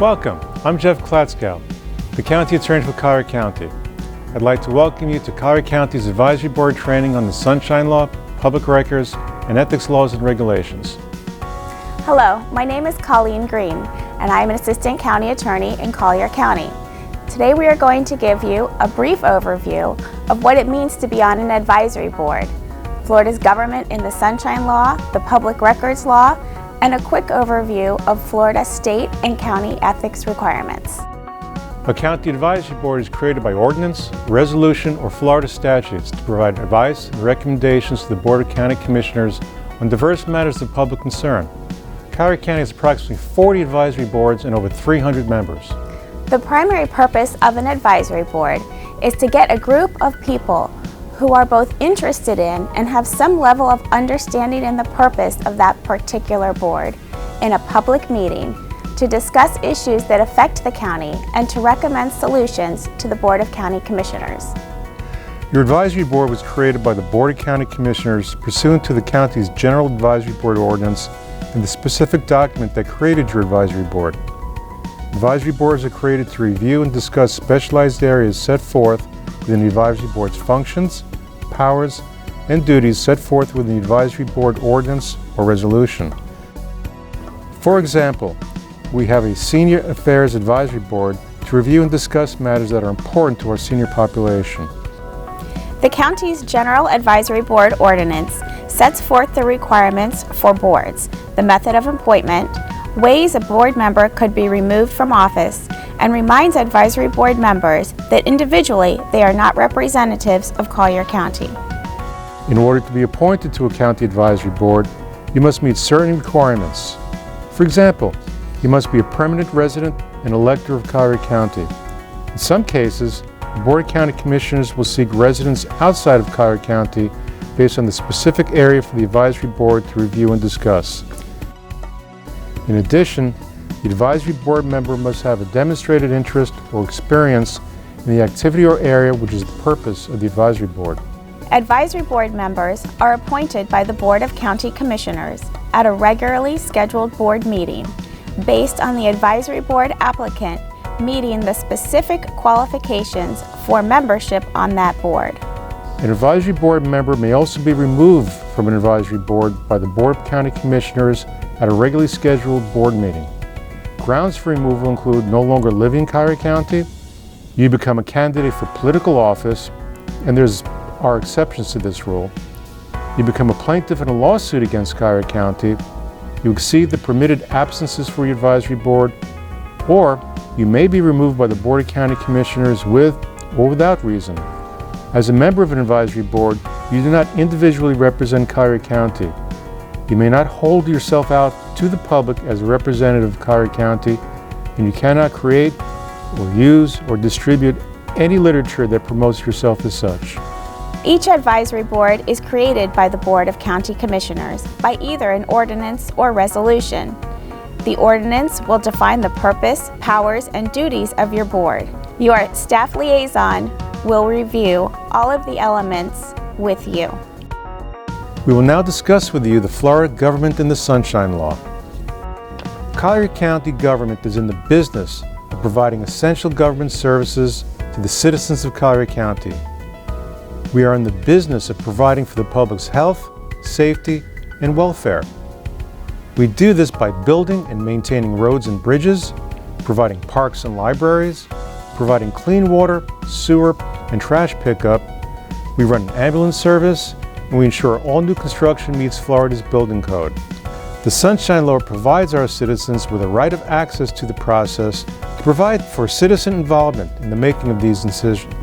Welcome, I'm Jeff Klatzkow, the County Attorney for Collier County. I'd like to welcome you to Collier County's Advisory Board training on the Sunshine Law, public records, and ethics laws and regulations. Hello, my name is Colleen Green, and I am an Assistant County Attorney in Collier County. Today we are going to give you a brief overview of what it means to be on an advisory board, Florida's government in the Sunshine Law, the Public Records Law, and a quick overview of Florida state and county ethics requirements. A county advisory board is created by ordinance, resolution, or Florida statutes to provide advice and recommendations to the Board of County Commissioners on diverse matters of public concern. Collier County has approximately 40 advisory boards and over 300 members. The primary purpose of an advisory board is to get a group of people who are both interested in and have some level of understanding in the purpose of that particular board in a public meeting to discuss issues that affect the county and to recommend solutions to the Board of County Commissioners. Your advisory board was created by the Board of County Commissioners pursuant to the county's General Advisory Board Ordinance and the specific document that created your advisory board. Advisory boards are created to review and discuss specialized areas set forth within the advisory board's functions, powers, and duties set forth within the advisory board ordinance or resolution. For example, we have a Senior Affairs Advisory Board to review and discuss matters that are important to our senior population. The county's General Advisory Board Ordinance sets forth the requirements for boards, the method of appointment, ways a board member could be removed from office, and reminds advisory board members that individually they are not representatives of Collier County. In order to be appointed to a county advisory board, you must meet certain requirements. For example, you must be a permanent resident and elector of Collier County. In some cases, the Board of County Commissioners will seek residents outside of Collier County based on the specific area for the advisory board to review and discuss. In addition, the advisory board member must have a demonstrated interest or experience in the activity or area which is the purpose of the advisory board. Advisory board members are appointed by the Board of County Commissioners at a regularly scheduled board meeting based on the advisory board applicant meeting the specific qualifications for membership on that board. An advisory board member may also be removed from an advisory board by the Board of County Commissioners at a regularly scheduled board meeting. Grounds for removal include no longer living in Collier County, you become a candidate for political office, and there are exceptions to this rule, you become a plaintiff in a lawsuit against Collier County, you exceed the permitted absences for your advisory board, or you may be removed by the Board of County Commissioners with or without reason. As a member of an advisory board, you do not individually represent Collier County. You may not hold yourself out to the public as a representative of Collier County, and you cannot create or use or distribute any literature that promotes yourself as such. Each advisory board is created by the Board of County Commissioners by either an ordinance or resolution. The ordinance will define the purpose, powers, and duties of your board. Your staff liaison will review all of the elements with you. We will now discuss with you the Florida Government in the Sunshine Law. Collier County government is in the business of providing essential government services to the citizens of Collier County. We are in the business of providing for the public's health, safety, and welfare. We do this by building and maintaining roads and bridges, providing parks and libraries, providing clean water, sewer, and trash pickup. We run an ambulance service, and we ensure all new construction meets Florida's building code. The Sunshine Law provides our citizens with a right of access to the process to provide for citizen involvement in the making of these decisions.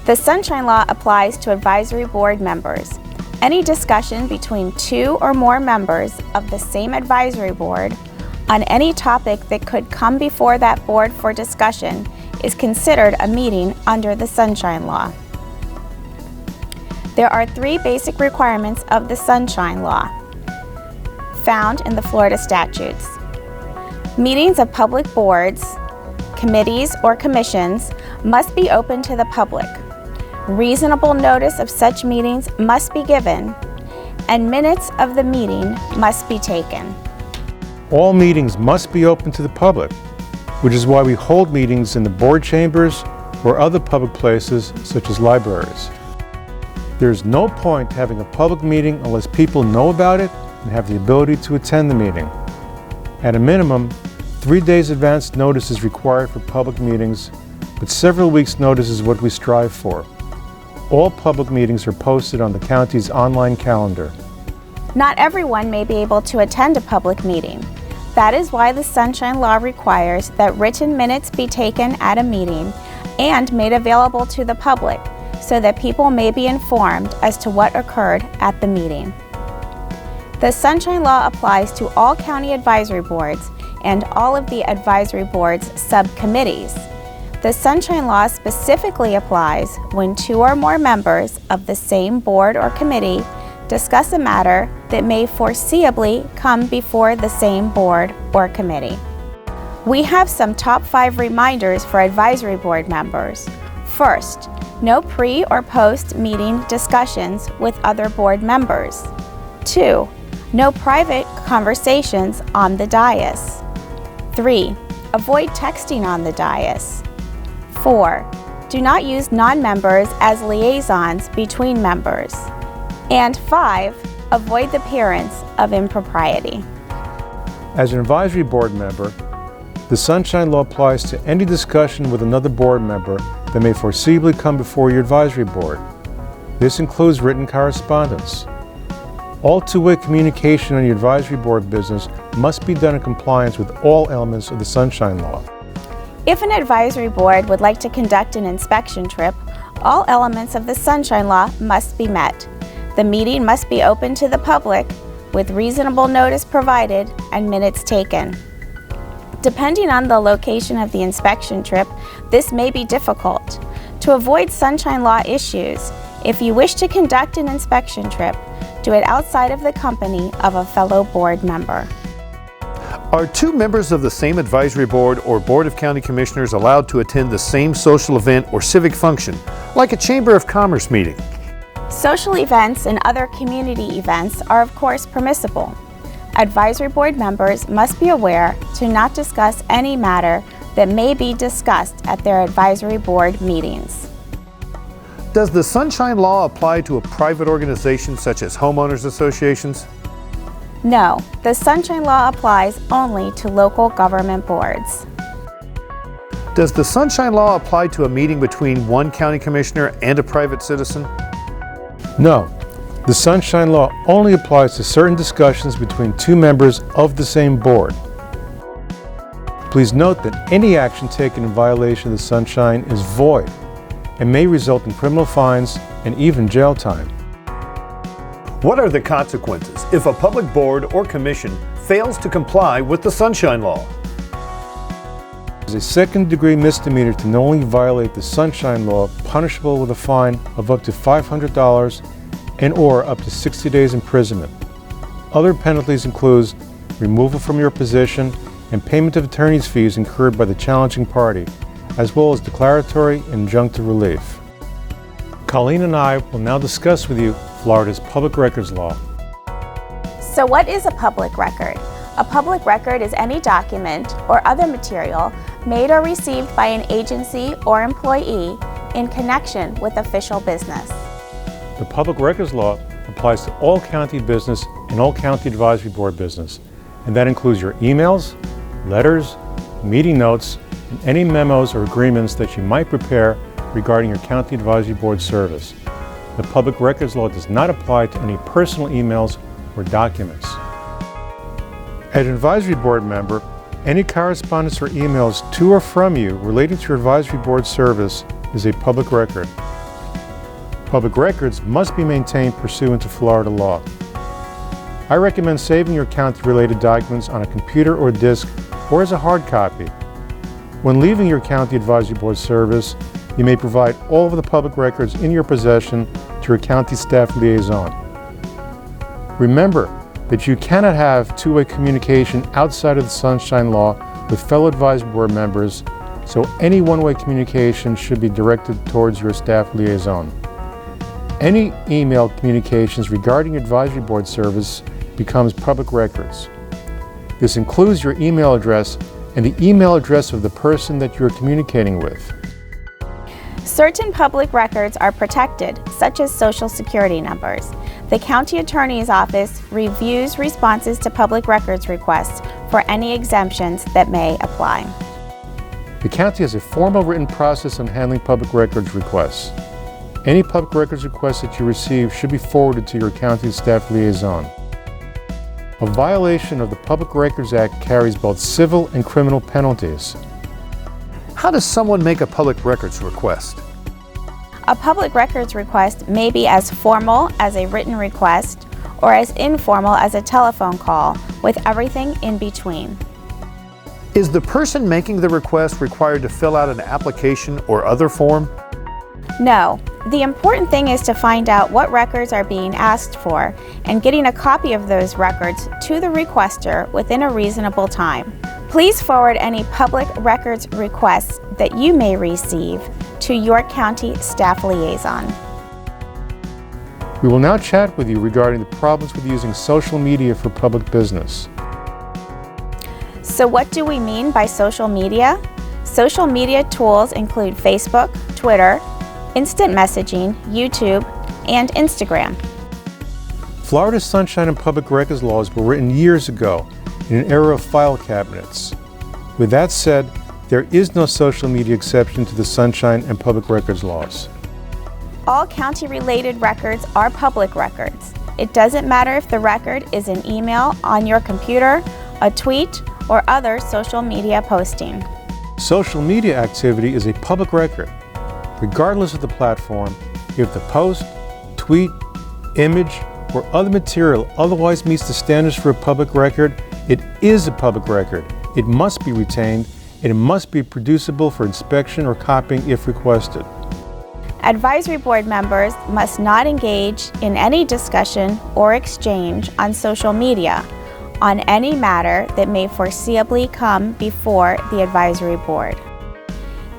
The Sunshine Law applies to advisory board members. Any discussion between two or more members of the same advisory board on any topic that could come before that board for discussion is considered a meeting under the Sunshine Law. There are three basic requirements of the Sunshine Law found in the Florida statutes. Meetings of public boards, committees, or commissions must be open to the public. Reasonable notice of such meetings must be given, and minutes of the meeting must be taken. All meetings must be open to the public, which is why we hold meetings in the board chambers or other public places such as libraries. There's no point having a public meeting unless people know about it and have the ability to attend the meeting. At a minimum, 3 days advance notice is required for public meetings, but several weeks' notice is what we strive for. All public meetings are posted on the county's online calendar. Not everyone may be able to attend a public meeting. That is why the Sunshine Law requires that written minutes be taken at a meeting and made available to the public so that people may be informed as to what occurred at the meeting. The Sunshine Law applies to all county advisory boards and all of the advisory board's subcommittees. The Sunshine Law specifically applies when 2 or more members of the same board or committee discuss a matter that may foreseeably come before the same board or committee. We have some top 5 reminders for advisory board members. First, no pre- or post-meeting discussions with other board members. 2, no private conversations on the dais. 3, avoid texting on the dais. 4, do not use non-members as liaisons between members. And 5, avoid the appearance of impropriety. As an advisory board member, the Sunshine Law applies to any discussion with another board member that may foreseeably come before your advisory board. This includes written correspondence. All two-way communication on your advisory board business must be done in compliance with all elements of the Sunshine Law. If an advisory board would like to conduct an inspection trip, all elements of the Sunshine Law must be met. The meeting must be open to the public, with reasonable notice provided and minutes taken. Depending on the location of the inspection trip, this may be difficult. To avoid Sunshine Law issues, if you wish to conduct an inspection trip, do it outside of the company of a fellow board member. Are 2 members of the same advisory board or board of county commissioners allowed to attend the same social event or civic function, like a Chamber of Commerce meeting? Social events and other community events are of course permissible. Advisory board members must be aware to not discuss any matter that may be discussed at their advisory board meetings. Does the Sunshine Law apply to a private organization such as homeowners associations? No, the Sunshine Law applies only to local government boards. Does the Sunshine Law apply to a meeting between one county commissioner and a private citizen? No, the Sunshine Law only applies to certain discussions between 2 members of the same board. Please note that any action taken in violation of the Sunshine is void and may result in criminal fines and even jail time. What are the consequences if a public board or commission fails to comply with the Sunshine Law? It is a second-degree misdemeanor to knowingly violate the Sunshine Law, punishable with a fine of up to $500 and/or up to 60 days imprisonment. Other penalties include removal from your position and payment of attorney's fees incurred by the challenging party, as well as declaratory and injunctive relief. Colleen and I will now discuss with you Florida's Public Records Law. So what is a public record? A public record is any document or other material made or received by an agency or employee in connection with official business. The Public Records Law applies to all county business and all county advisory board business, and that includes your emails, letters, meeting notes, and any memos or agreements that you might prepare regarding your county advisory board service. The Public Records Law does not apply to any personal emails or documents. As an advisory board member, any correspondence or emails to or from you relating to your advisory board service is a public record. Public records must be maintained pursuant to Florida law. I recommend saving your county-related documents on a computer or disk or as a hard copy. When leaving your county advisory board service, you may provide all of the public records in your possession to your county staff liaison. Remember that you cannot have two-way communication outside of the Sunshine Law with fellow advisory board members, so any one-way communication should be directed towards your staff liaison. Any email communications regarding your advisory board service becomes public records. This includes your email address and the email address of the person that you are communicating with. Certain public records are protected, such as Social Security numbers. The County Attorney's Office reviews responses to public records requests for any exemptions that may apply. The county has a formal written process on handling public records requests. Any public records requests that you receive should be forwarded to your county staff liaison. A violation of the Public Records Act carries both civil and criminal penalties. How does someone make a public records request? A public records request may be as formal as a written request or as informal as a telephone call, with everything in between. Is the person making the request required to fill out an application or other form? No. The important thing is to find out what records are being asked for and getting a copy of those records to the requester within a reasonable time. Please forward any public records requests that you may receive to your county staff liaison. We will now chat with you regarding the problems with using social media for public business. So what do we mean by social media? Social media tools include Facebook, Twitter, instant messaging, YouTube, and Instagram. Florida's sunshine and public records laws were written years ago in an era of file cabinets. With that said, there is no social media exception to the sunshine and public records laws. All county-related records are public records. It doesn't matter if the record is an email on your computer, a tweet, or other social media posting. Social media activity is a public record. Regardless of the platform, if the post, tweet, image, or other material otherwise meets the standards for a public record, it is a public record. It must be retained, and it must be producible for inspection or copying if requested. Advisory board members must not engage in any discussion or exchange on social media on any matter that may foreseeably come before the advisory board.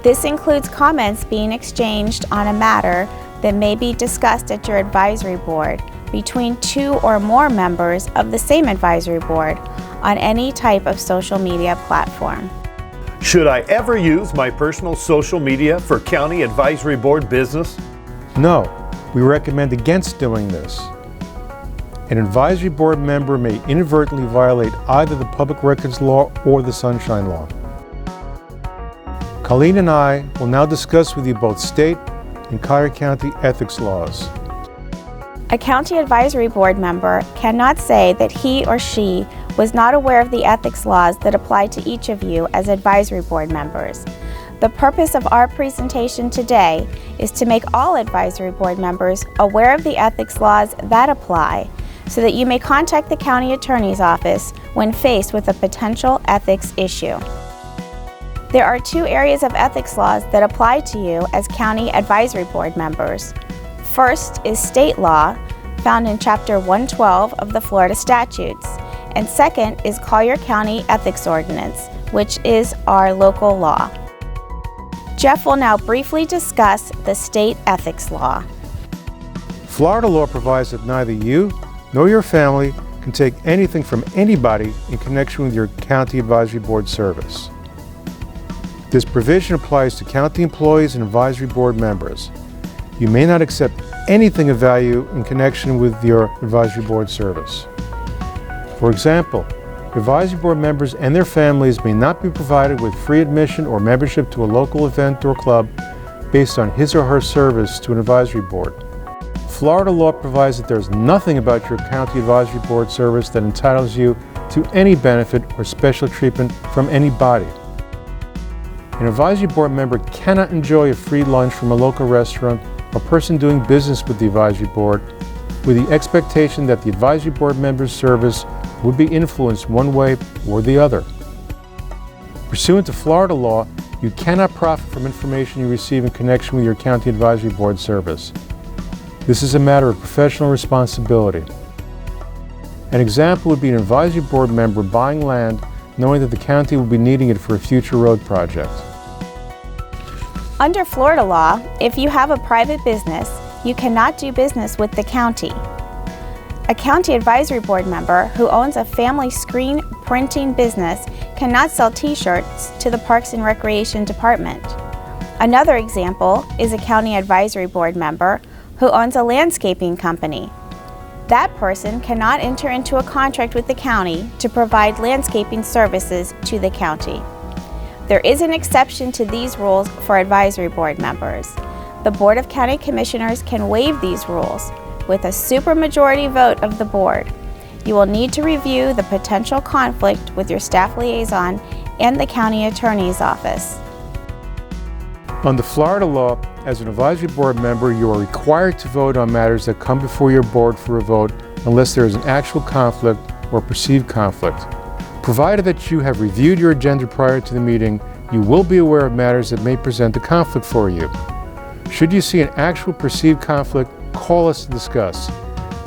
This includes comments being exchanged on a matter that may be discussed at your advisory board between two or more members of the same advisory board on any type of social media platform. Should I ever use my personal social media for county advisory board business? No, we recommend against doing this. An advisory board member may inadvertently violate either the public records law or the sunshine law. Colleen and I will now discuss with you both state and Collier County ethics laws. A county advisory board member cannot say that he or she was not aware of the ethics laws that apply to each of you as advisory board members. The purpose of our presentation today is to make all advisory board members aware of the ethics laws that apply so that you may contact the county attorney's office when faced with a potential ethics issue. There are two areas of ethics laws that apply to you as county advisory board members. First is state law, found in Chapter 112 of the Florida Statutes, and second is Collier County Ethics Ordinance, which is our local law. Jeff will now briefly discuss the state ethics law. Florida law provides that neither you nor your family can take anything from anybody in connection with your county advisory board service. This provision applies to county employees and advisory board members. You may not accept anything of value in connection with your advisory board service. For example, advisory board members and their families may not be provided with free admission or membership to a local event or club based on his or her service to an advisory board. Florida law provides that there is nothing about your county advisory board service that entitles you to any benefit or special treatment from any body. An advisory board member cannot enjoy a free lunch from a local restaurant or person doing business with the advisory board with the expectation that the advisory board member's service would be influenced one way or the other. Pursuant to Florida law, you cannot profit from information you receive in connection with your county advisory board service. This is a matter of professional responsibility. An example would be an advisory board member buying land knowing that the county will be needing it for a future road project. Under Florida law, if you have a private business, you cannot do business with the county. A county advisory board member who owns a family screen printing business cannot sell t-shirts to the Parks and Recreation Department. Another example is a county advisory board member who owns a landscaping company. That person cannot enter into a contract with the county to provide landscaping services to the county. There is an exception to these rules for advisory board members. The Board of County Commissioners can waive these rules with a supermajority vote of the board. You will need to review the potential conflict with your staff liaison and the county attorney's office. Under Florida law, as an advisory board member, you are required to vote on matters that come before your board for a vote unless there is an actual conflict or perceived conflict. Provided that you have reviewed your agenda prior to the meeting, you will be aware of matters that may present a conflict for you. Should you see an actual perceived conflict, call us to discuss.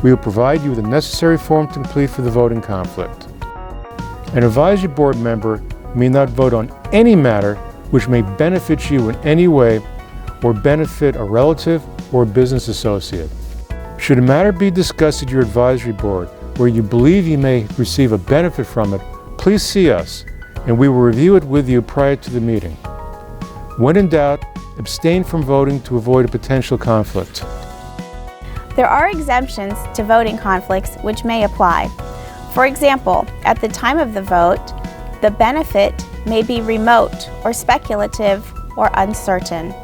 We will provide you with the necessary form to complete for the voting conflict. An advisory board member may not vote on any matter which may benefit you in any way or benefit a relative or business associate. Should a matter be discussed at your advisory board where you believe you may receive a benefit from it, please see us and we will review it with you prior to the meeting. When in doubt, abstain from voting to avoid a potential conflict. There are exemptions to voting conflicts which may apply. For example, at the time of the vote, the benefit may be remote or speculative or uncertain.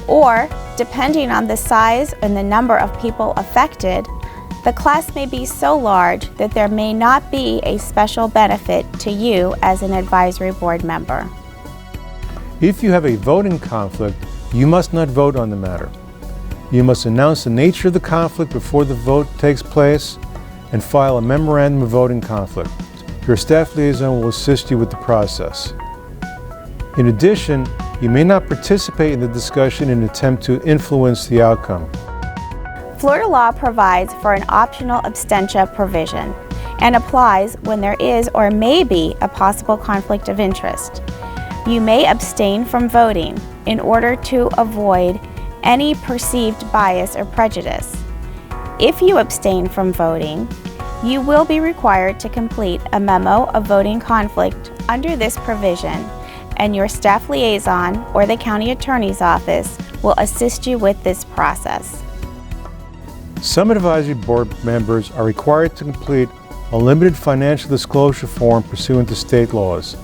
Or, depending on the size and the number of people affected, the class may be so large that there may not be a special benefit to you as an advisory board member. If you have a voting conflict, you must not vote on the matter. You must announce the nature of the conflict before the vote takes place and file a memorandum of voting conflict. Your staff liaison will assist you with the process. In addition, you may not participate in the discussion in an attempt to influence the outcome. Florida law provides for an optional abstention provision and applies when there is or may be a possible conflict of interest. You may abstain from voting in order to avoid any perceived bias or prejudice. If you abstain from voting, you will be required to complete a memo of voting conflict under this provision, and your staff liaison or the county attorney's office will assist you with this process. Some advisory board members are required to complete a limited financial disclosure form pursuant to state laws.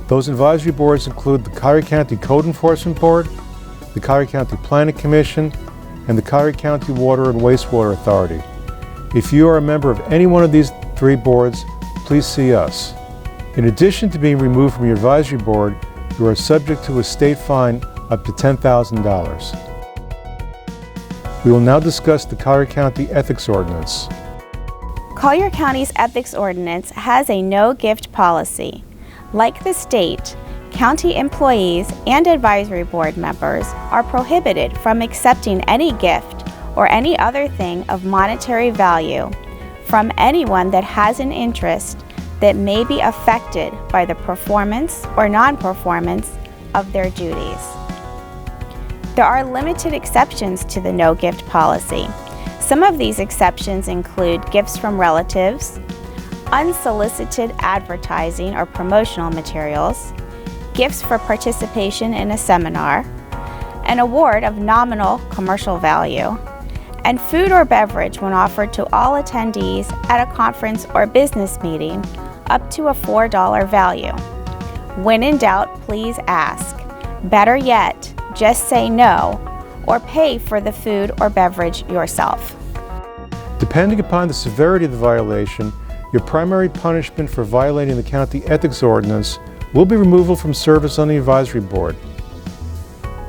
Those advisory boards include the Collier County Code Enforcement Board, the Collier County Planning Commission, and the Collier County Water and Wastewater Authority. If you are a member of any one of these three boards, please see us. In addition to being removed from your advisory board, you are subject to a state fine up to $10,000. We will now discuss the Collier County Ethics Ordinance. Collier County's Ethics Ordinance has a no-gift policy. Like the state, county employees and advisory board members are prohibited from accepting any gift or any other thing of monetary value from anyone that has an interest that may be affected by the performance or non-performance of their duties. There are limited exceptions to the no-gift policy. Some of these exceptions include gifts from relatives, unsolicited advertising or promotional materials, gifts for participation in a seminar, an award of nominal commercial value, and food or beverage when offered to all attendees at a conference or business meeting up to a $4 value. When in doubt, please ask. Better yet, just say no or pay for the food or beverage yourself. Depending upon the severity of the violation, your primary punishment for violating the county ethics ordinance will be removal from service on the advisory board.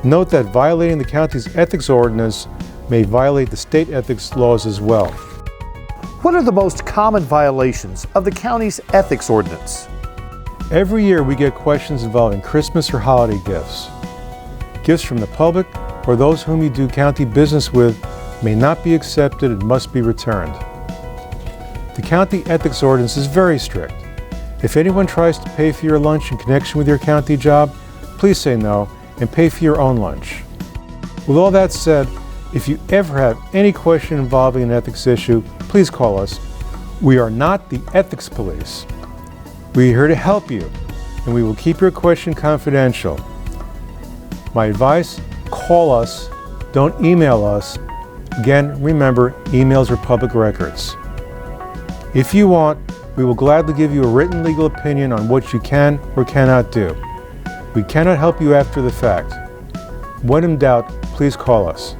Note that violating the county's ethics ordinance may violate the state ethics laws as well. What are the most common violations of the county's ethics ordinance? Every year we get questions involving Christmas or holiday gifts. Gifts from the public or those whom you do county business with may not be accepted and must be returned. The county ethics ordinance is very strict. If anyone tries to pay for your lunch in connection with your county job, please say no and pay for your own lunch. With all that said, If you ever have any question involving an ethics issue, please call us. We are not the ethics police. We are here to help you, and we will keep your question confidential. My advice, call us, don't email us. Again, remember, emails are public records. If you want, we will gladly give you a written legal opinion on what you can or cannot do. We cannot help you after the fact. When in doubt, please call us.